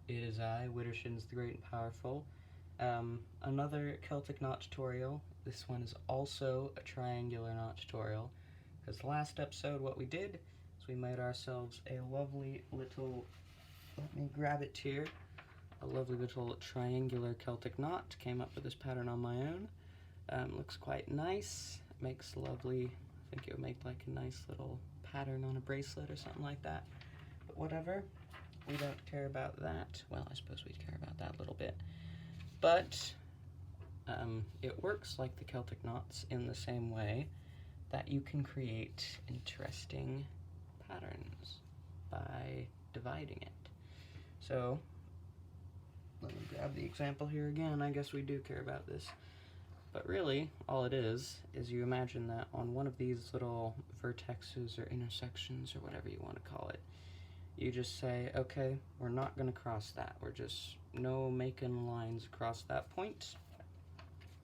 It is I, Widdershins the Great and Powerful. Another Celtic knot tutorial. This one is also a triangular knot tutorial, because last episode what we did is we made ourselves a lovely little, let me grab it here, a lovely little triangular Celtic knot. Came up with this pattern on my own. Looks quite nice, makes lovely, I think it would make like a nice little pattern on a bracelet or something like that, but whatever. We don't care about that. Well, I suppose we'd care about that a little bit. But it works like the Celtic knots in the same way that you can create interesting patterns by dividing it. So, let me grab the example here again. I guess we do care about this. But really, all it is you imagine that on one of these little vertexes or intersections or whatever you want to call it, you just say, okay, we're not going to cross that. We're just no making lines across that point.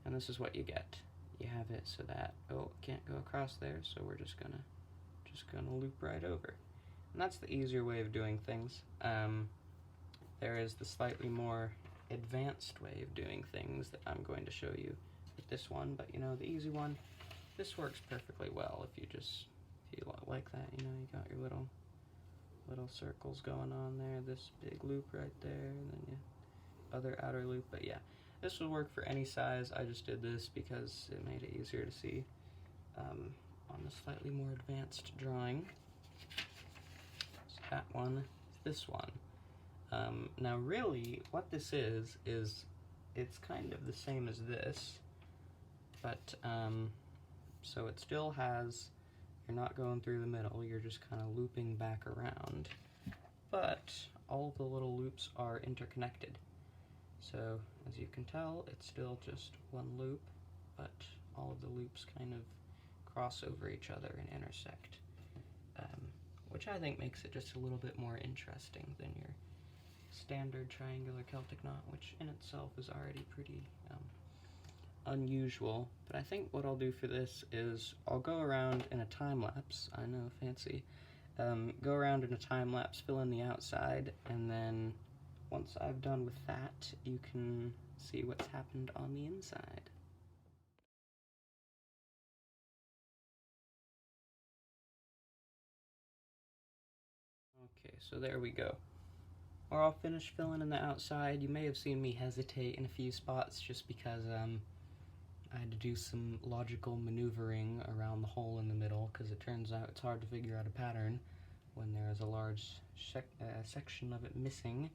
And this is what you get. You have it so that, oh, it can't go across there, so we're just gonna loop right over. And that's the easier way of doing things. There is the slightly more advanced way of doing things that I'm going to show you with this one, but you know, the easy one, this works perfectly well if you like that, you know, you got your little circles going on there, this big loop right there, and then your other outer loop. But yeah, this will work for any size. I just did this because it made it easier to see on the slightly more advanced drawing. So that one, this one. Now really, what this is it's kind of the same as this, but so it still has, you're not going through the middle, you're just kind of looping back around, but all of the little loops are interconnected. So as you can tell, it's still just one loop, but all of the loops kind of cross over each other and intersect, which I think makes it just a little bit more interesting than your standard triangular Celtic knot, which in itself is already pretty unusual. But I think what I'll do for this is I'll go around in a time lapse. I know, fancy. Go around in a time lapse, fill in the outside, and then once I've done with that, you can see what's happened on the inside. Okay, so there we go. We're all finished filling in the outside. You may have seen me hesitate in a few spots just because I had to do some logical maneuvering around the hole in the middle, because it turns out it's hard to figure out a pattern when there is a large section of it missing.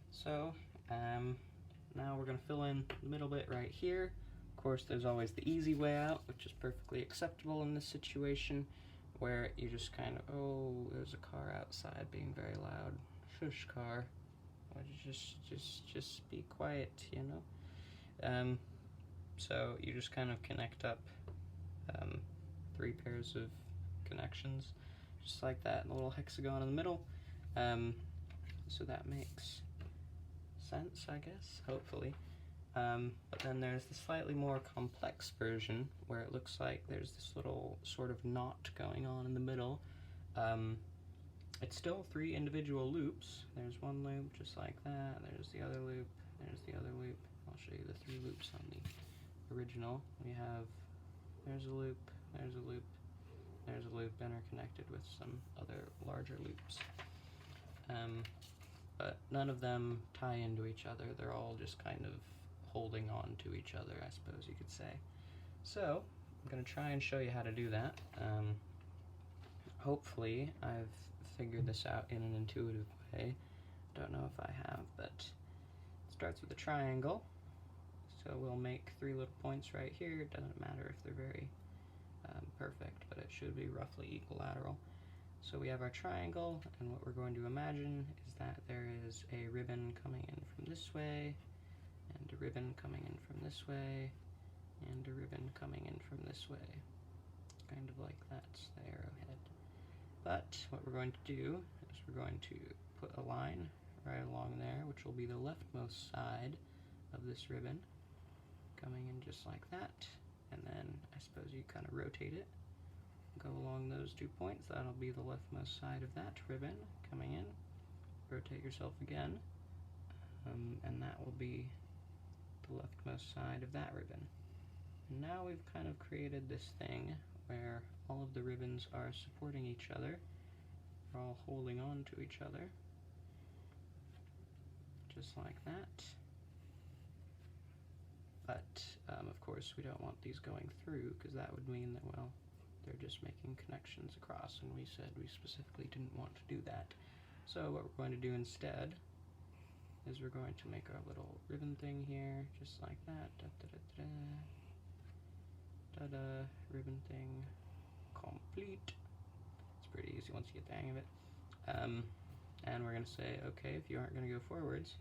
So now we're going to fill in the middle bit right here. Of course, there's always the easy way out, which is perfectly acceptable in this situation, where you just kind of, oh, there's a car outside being very loud. Shush, car. Why don't you just be quiet, you know? So you just kind of connect up 3 pairs of connections, just like that, and a little hexagon in the middle. So that makes sense, I guess, hopefully. But then there's the slightly more complex version where it looks like there's this little sort of knot going on in the middle. It's still 3 individual loops. There's one loop just like that, there's the other loop, there's the other loop. I'll show you the 3 loops on the original. We have, there's a loop, there's a loop, there's a loop interconnected with some other larger loops. But none of them tie into each other. They're all just kind of holding on to each other, I suppose you could say. So I'm going to try and show you how to do that. Hopefully I've figured this out in an intuitive way. Don't know if I have, but it starts with a triangle. So we'll make 3 little points right here. It doesn't matter if they're very perfect, but it should be roughly equilateral. So we have our triangle, and what we're going to imagine is that there is a ribbon coming in from this way, and a ribbon coming in from this way, and a ribbon coming in from this way. Kind of like that's the arrowhead. But what we're going to do is we're going to put a line right along there, which will be the leftmost side of this ribbon, coming in just like that. And then I suppose you kind of rotate it, go along those 2 points. That'll be the leftmost side of that ribbon coming in. Rotate yourself again, and that will be the leftmost side of that ribbon. And now we've kind of created this thing where all of the ribbons are supporting each other. They're all holding on to each other, just like that. But, of course, we don't want these going through, because that would mean that, well, they're just making connections across, and we said we specifically didn't want to do that. So what we're going to do instead is we're going to make our little ribbon thing here, just like that. Da-da, ribbon thing complete. It's pretty easy once you get the hang of it. And we're going to say, okay, if you aren't going to go forwards,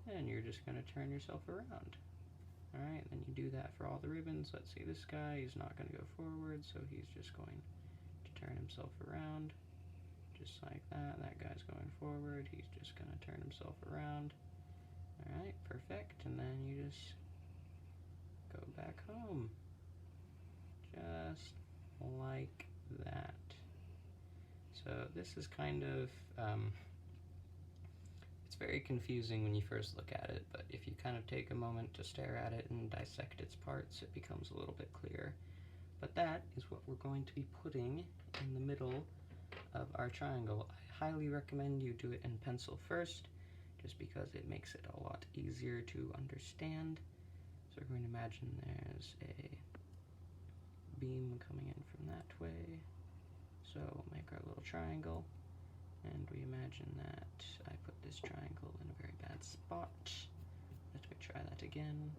then you're just going to turn yourself around. Alright, then you do that for all the ribbons. Let's see, this guy is not going to go forward, so he's just going to turn himself around, just like that. That guy's going forward, he's just going to turn himself around. Alright, perfect, and then you just go back home. Just like that. So this is kind of, it's very confusing when you first look at it, but if you kind of take a moment to stare at it and dissect its parts, it becomes a little bit clearer. But that is what we're going to be putting in the middle of our triangle. I highly recommend you do it in pencil first, just because it makes it a lot easier to understand. So we're going to imagine there's a beam coming in from that way. So we'll make our little triangle, and we imagine that I put this triangle in a very bad spot. Let me try that again.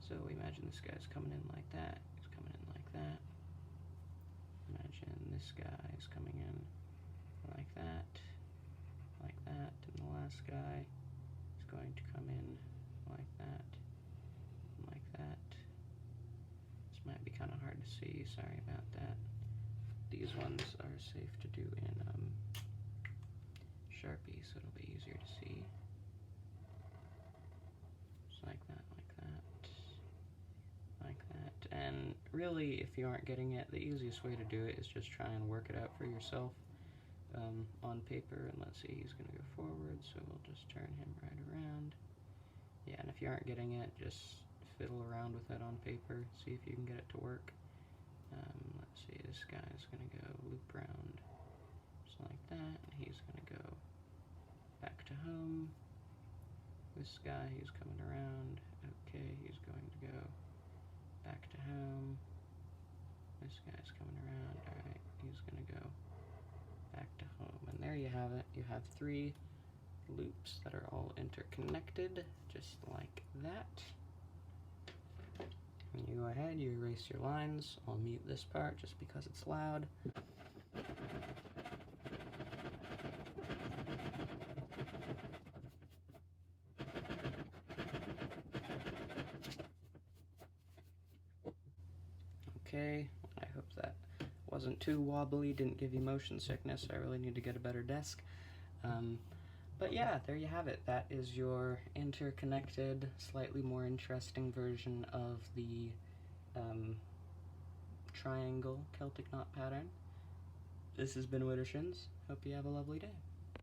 So we imagine this guy's coming in like that, he's coming in like that. Imagine this guy is coming in like that, and the last guy is going to come in like that, and like that. This might be kind of hard to see, sorry about that. These ones are safe to do in Sharpie, so it'll be easier to see. Just like that, like that, like that. And really, if you aren't getting it, the easiest way to do it is just try and work it out for yourself on paper. And let's see, he's going to go forward, so we'll just turn him right around. Yeah, and if you aren't getting it, just fiddle around with it on paper, see if you can get it to work. Let's see, this guy's going to go loop around just like that, and he's going to go back to home. This guy, he's coming around. Okay, he's going to go back to home. This guy's coming around. Alright, he's going to go back to home. And there you have it. You have 3 loops that are all interconnected, just like that. And you go ahead, you erase your lines. I'll mute this part just because it's loud. Okay, I hope that wasn't too wobbly, didn't give you motion sickness. I really need to get a better desk. But yeah, there you have it. That is your interconnected, slightly more interesting version of the triangle Celtic knot pattern. This has been Widdershins. Hope you have a lovely day.